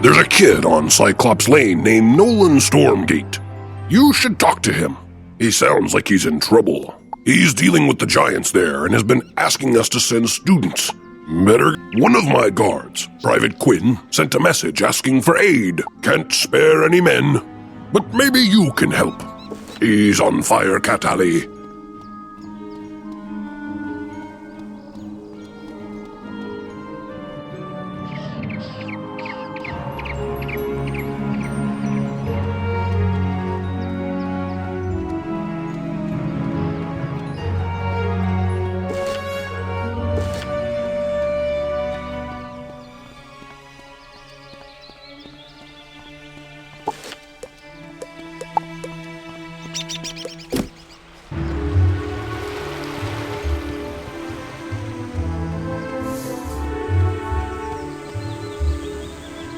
There's a kid on Cyclops Lane named Nolan Stormgate. You should talk to him. He sounds like he's in trouble. He's dealing with the giants there and has been asking us to send students. Better. One of my guards, Private Quinn, sent a message asking for aid. Can't spare any men, but maybe you can help. He's on fire, Cat Alley.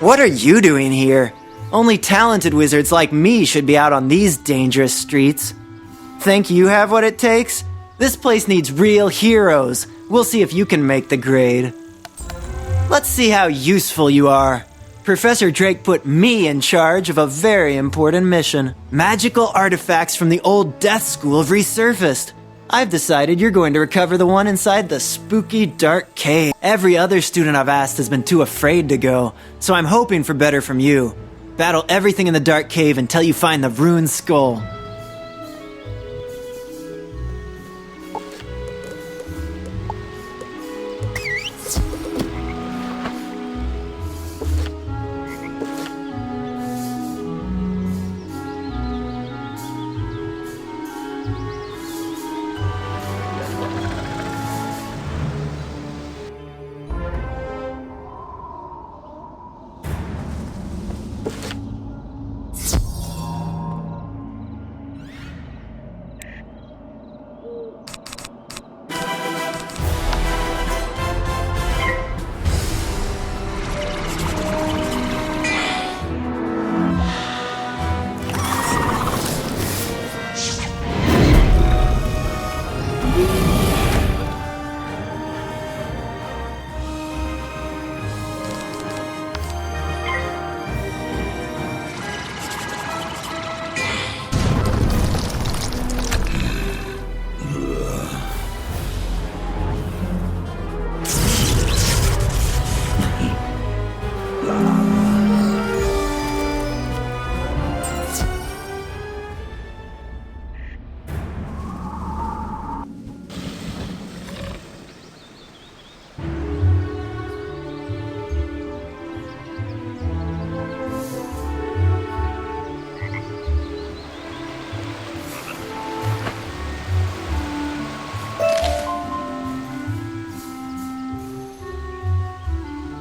What are you doing here? Only talented wizards like me should be out on these dangerous streets. Think you have what it takes? This place needs real heroes. We'll see if you can make the grade. Let's see how useful you are. Professor Drake put me in charge of a very important mission. Magical artifacts from the old Death School have resurfaced. I've decided you're going to recover the one inside the spooky dark cave. Every other student I've asked has been too afraid to go, so I'm hoping for better from you. Battle everything in the dark cave until you find the ruined skull.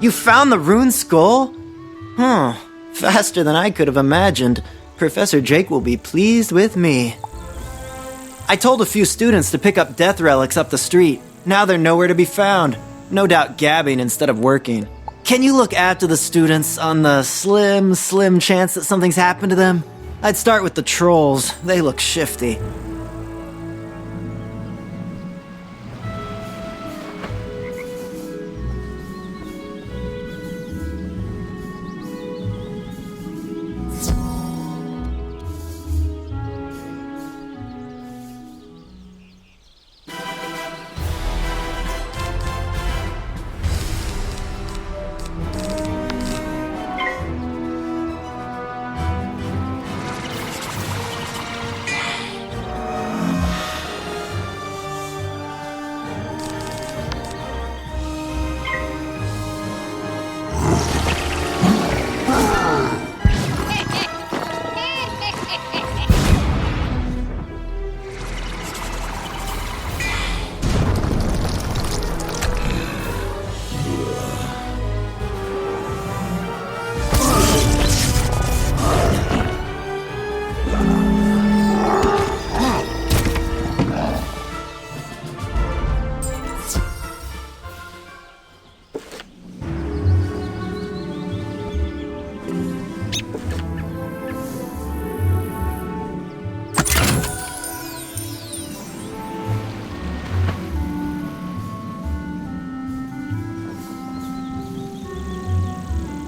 You found the ruined skull? Faster than I could have imagined. Professor Drake will be pleased with me. I told a few students to pick up death relics up the street. Now they're nowhere to be found. No doubt gabbing instead of working. Can you look after the students on the slim chance that something's happened to them? I'd start with the trolls. They look shifty.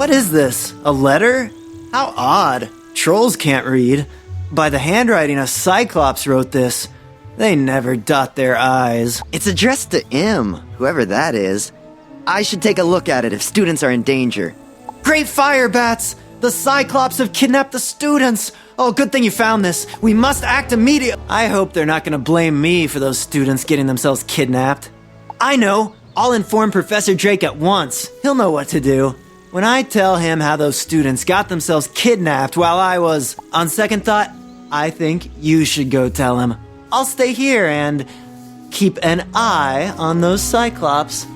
What is this? A letter? How odd. Trolls can't read. By the handwriting, a Cyclops wrote this. They never dot their I's. It's addressed to him, whoever that is. I should take a look at it if students are in danger. Great fire, Bats! The Cyclops have kidnapped the students! Oh, good thing you found this. We must act immediately. I hope they're not gonna blame me for those students getting themselves kidnapped. I know! I'll inform Professor Drake at once. He'll know what to do. When I tell him how those students got themselves kidnapped while I was... On second thought, I think you should go tell him. I'll stay here and keep an eye on those Cyclops.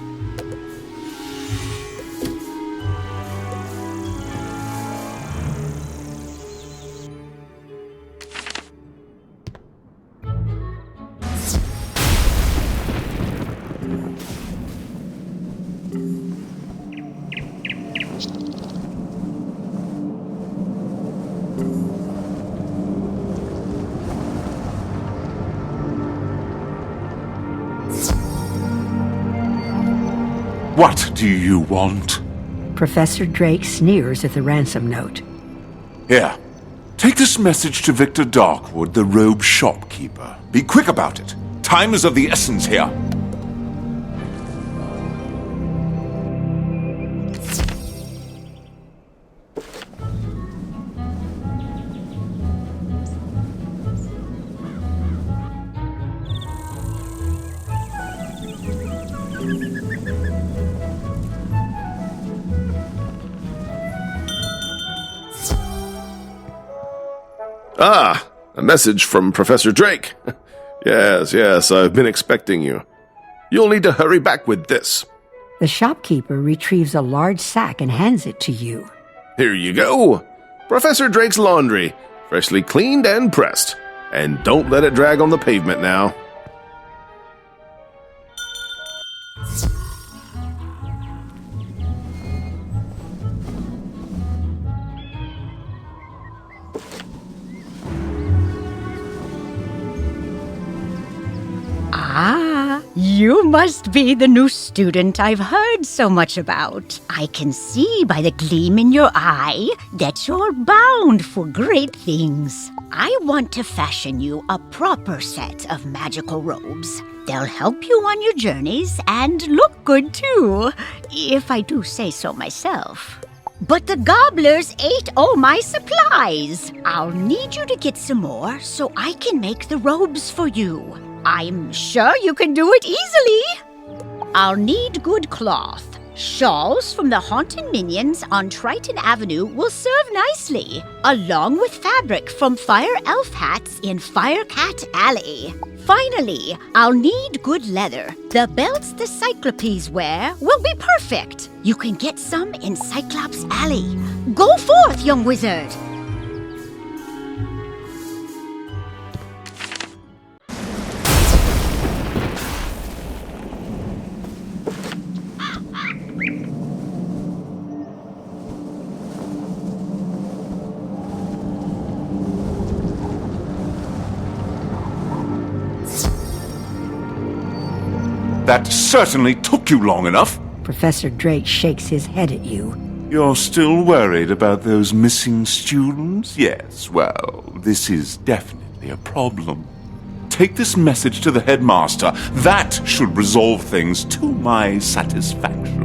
What do you want? Professor Drake sneers at the ransom note. Here, take this message to Victor Darkwood, the robe shopkeeper. Be quick about it. Time is of the essence here. Ah, a message from Professor Drake. Yes, I've been expecting you. You'll need to hurry back with this. The shopkeeper retrieves a large sack and hands it to you. Here you go. Professor Drake's laundry, freshly cleaned and pressed. And don't let it drag on the pavement now. Ah, you must be the new student I've heard so much about. I can see by the gleam in your eye that you're bound for great things. I want to fashion you a proper set of magical robes. They'll help you on your journeys and look good too, if I do say so myself. But the gobblers ate all my supplies. I'll need you to get some more so I can make the robes for you. I'm sure you can do it easily. I'll need good cloth. Shawls from the haunted minions on Triton Avenue will serve nicely, along with fabric from Fire Elf hats in Firecat Alley. Finally, I'll need good leather. The belts the Cyclopes wear will be perfect. You can get some in Cyclops Alley. Go forth, young wizard! That certainly took you long enough. Professor Drake shakes his head at you. You're still worried about those missing students? Yes, well, this is definitely a problem. Take this message to the headmaster. That should resolve things to my satisfaction.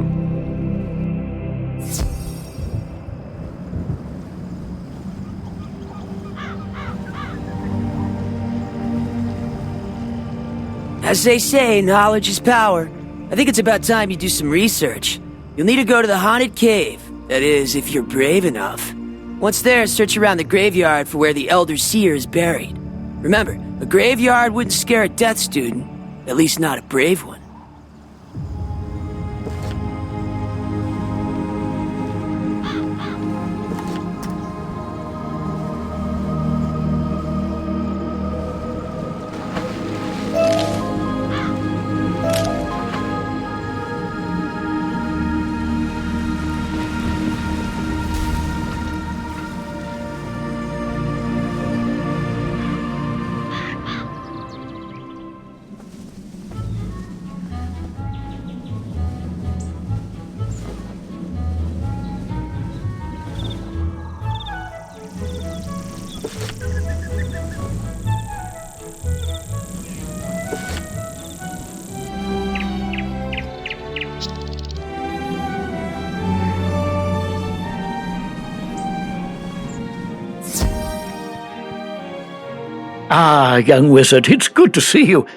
As they say, knowledge is power. I think it's about time you do some research. You'll need to go to the haunted cave. That is, if you're brave enough. Once there, search around the graveyard for where the Elder Seer is buried. Remember, a graveyard wouldn't scare a death student. At least not a brave one. Ah, young wizard, it's good to see you.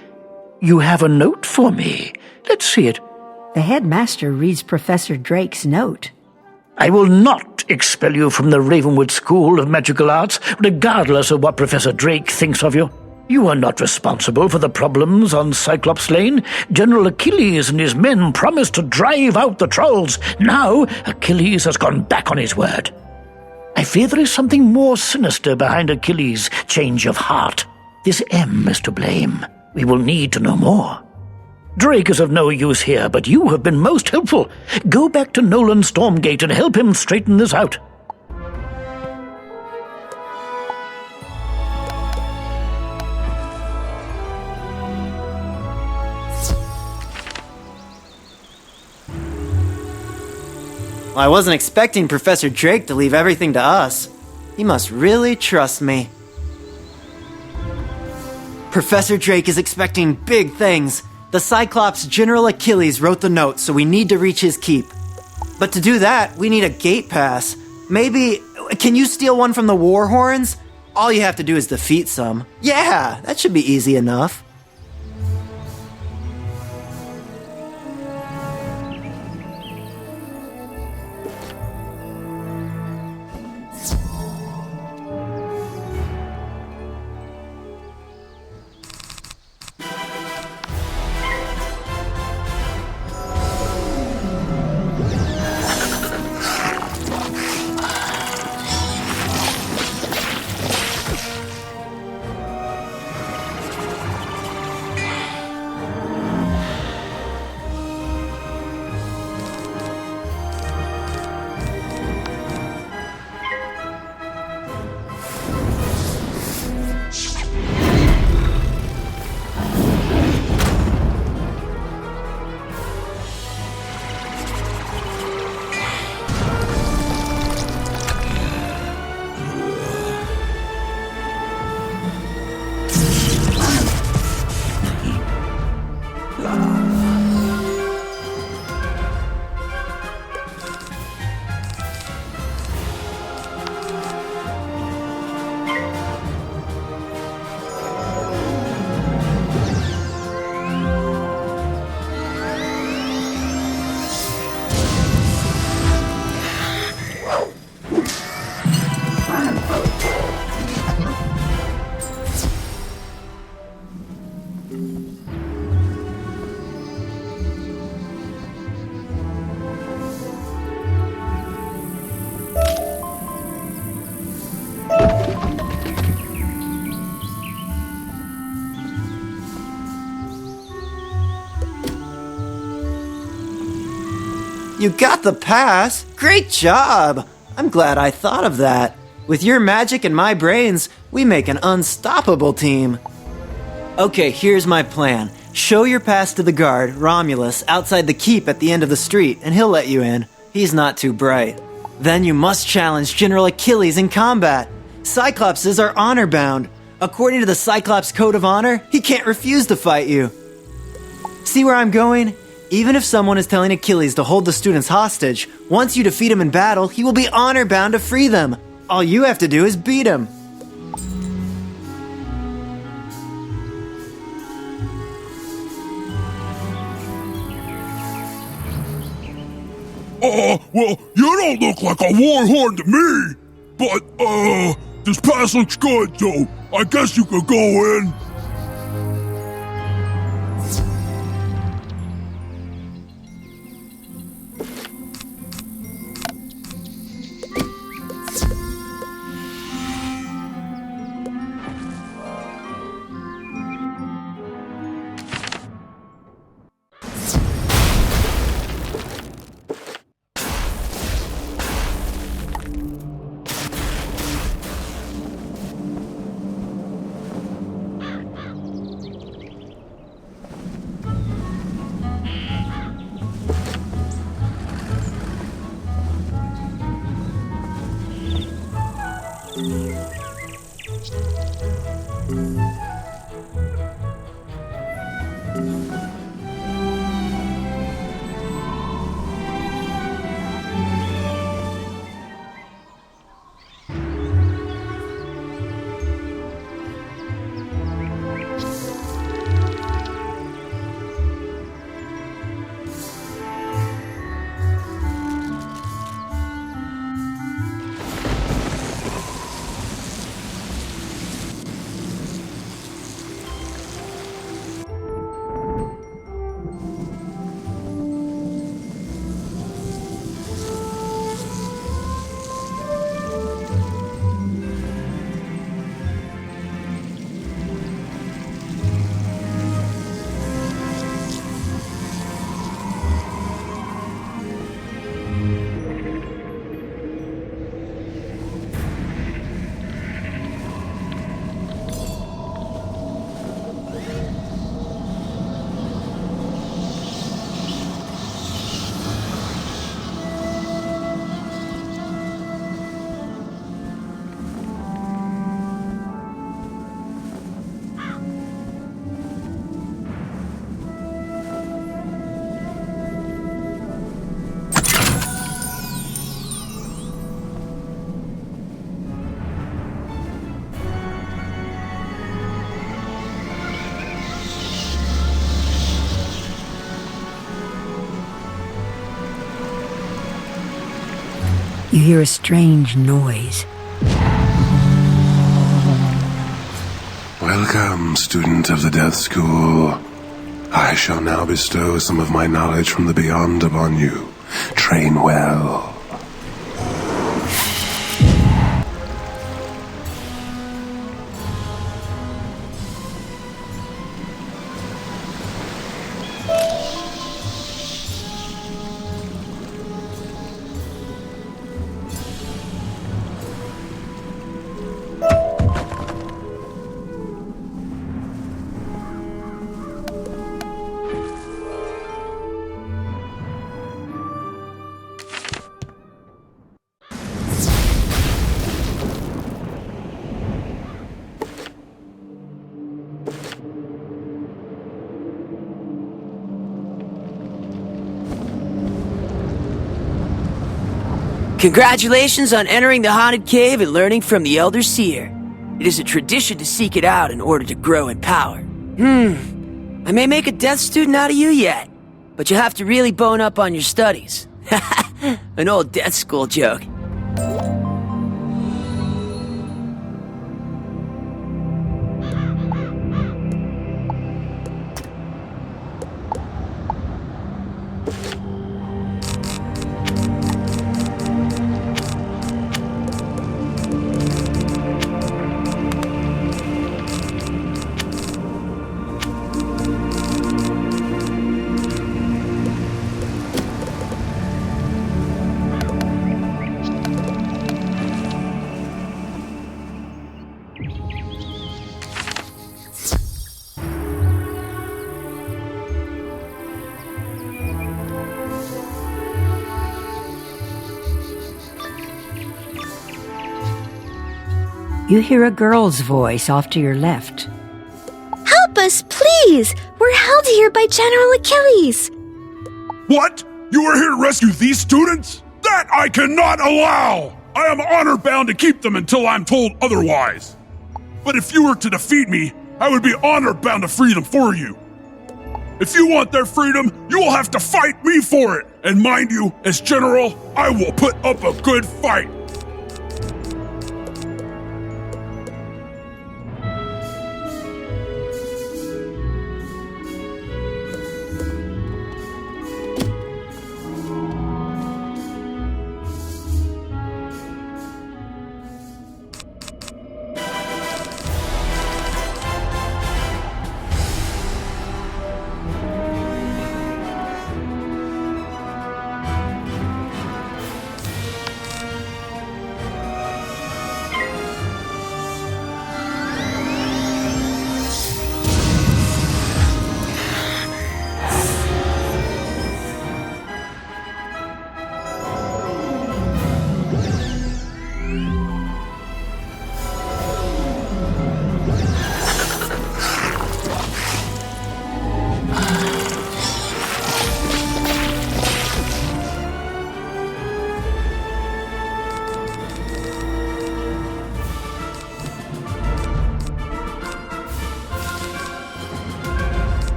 You have a note for me. Let's see it. The headmaster reads Professor Drake's note. I will not expel you from the Ravenwood School of Magical Arts, regardless of what Professor Drake thinks of you. You are not responsible for the problems on Cyclops Lane. General Akilles and his men promised to drive out the trolls. Now, Akilles has gone back on his word. I fear there is something more sinister behind Akilles' change of heart. This M is to blame. We will need to know more. Drake is of no use here, but you have been most helpful. Go back to Nolan Stormgate and help him straighten this out. Well, I wasn't expecting Professor Drake to leave everything to us. He must really trust me. Professor Drake is expecting big things. The Cyclops General Akilles wrote the note, so we need to reach his keep. But to do that, we need a gate pass. Maybe, can you steal one from the war horns? All you have to do is defeat some. Yeah, that should be easy enough. You got the pass! Great job! I'm glad I thought of that. With your magic and my brains, we make an unstoppable team. Okay, here's my plan. Show your pass to the guard, Romulus, outside the keep at the end of the street, and he'll let you in. He's not too bright. Then you must challenge General Akilles in combat. Cyclopses are honor-bound. According to the Cyclops Code of Honor, he can't refuse to fight you. See where I'm going? Even if someone is telling Akilles to hold the students hostage, once you defeat him in battle, he will be honor-bound to free them. All you have to do is beat him. Well, you don't look like a warhorn to me. But, this pass looks good, so I guess you could go in. You hear a strange noise. Welcome, student of the Death School. I shall now bestow some of my knowledge from the beyond upon you. Train well. Congratulations on entering the haunted cave and learning from the Elder Seer. It is a tradition to seek it out in order to grow in power. I may make a death student out of you yet, but you have to really bone up on your studies. An old death school joke. You hear a girl's voice off to your left. Help us, please! We're held here by General Akilles! What? You are here to rescue these students? That I cannot allow! I am honor-bound to keep them until I'm told otherwise. But if you were to defeat me, I would be honor-bound to free them for you. If you want their freedom, you will have to fight me for it. And mind you, as General, I will put up a good fight.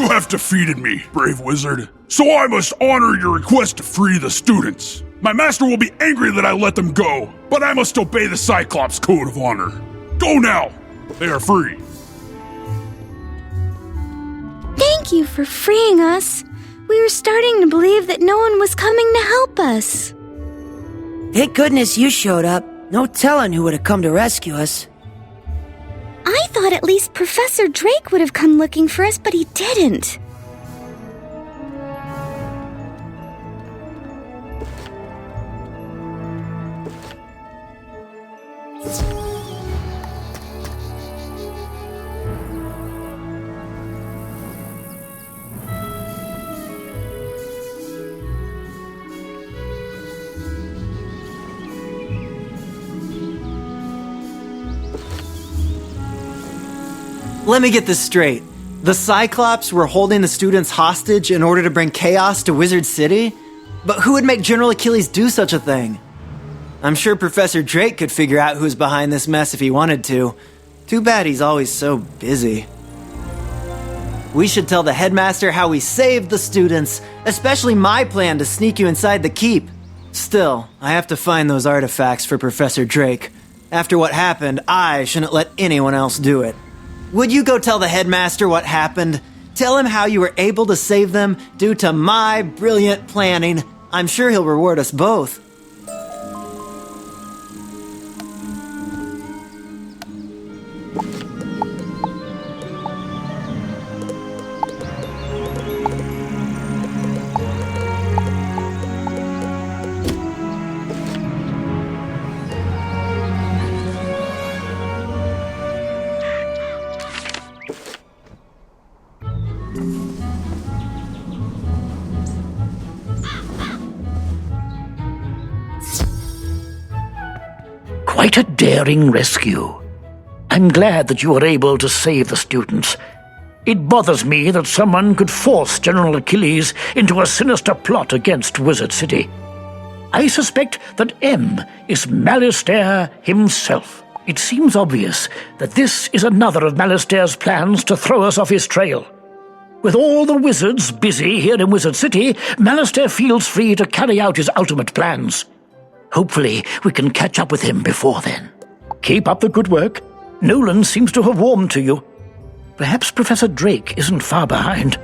You have defeated me, brave wizard. So I must honor your request to free the students. My master will be angry that I let them go, but I must obey the Cyclops Code of Honor. Go now. They are free. Thank you for freeing us. We were starting to believe that no one was coming to help us. Thank goodness you showed up. No telling who would have come to rescue us. I thought at least Professor Drake would have come looking for us, but he didn't. Let me get this straight. The Cyclops were holding the students hostage in order to bring chaos to Wizard City? But who would make General Akilles do such a thing? I'm sure Professor Drake could figure out who's behind this mess if he wanted to. Too bad he's always so busy. We should tell the headmaster how we saved the students, especially my plan to sneak you inside the keep. Still, I have to find those artifacts for Professor Drake. After what happened, I shouldn't let anyone else do it. Would you go tell the headmaster what happened? Tell him how you were able to save them due to my brilliant planning. I'm sure he'll reward us both. Quite a daring rescue. I'm glad that you were able to save the students. It bothers me that someone could force General Akilles into a sinister plot against Wizard City. I suspect that M is Malastare himself. It seems obvious that this is another of Malastare's plans to throw us off his trail. With all the wizards busy here in Wizard City, Malastare feels free to carry out his ultimate plans. Hopefully, we can catch up with him before then. Keep up the good work. Nolan seems to have warmed to you. Perhaps Professor Drake isn't far behind.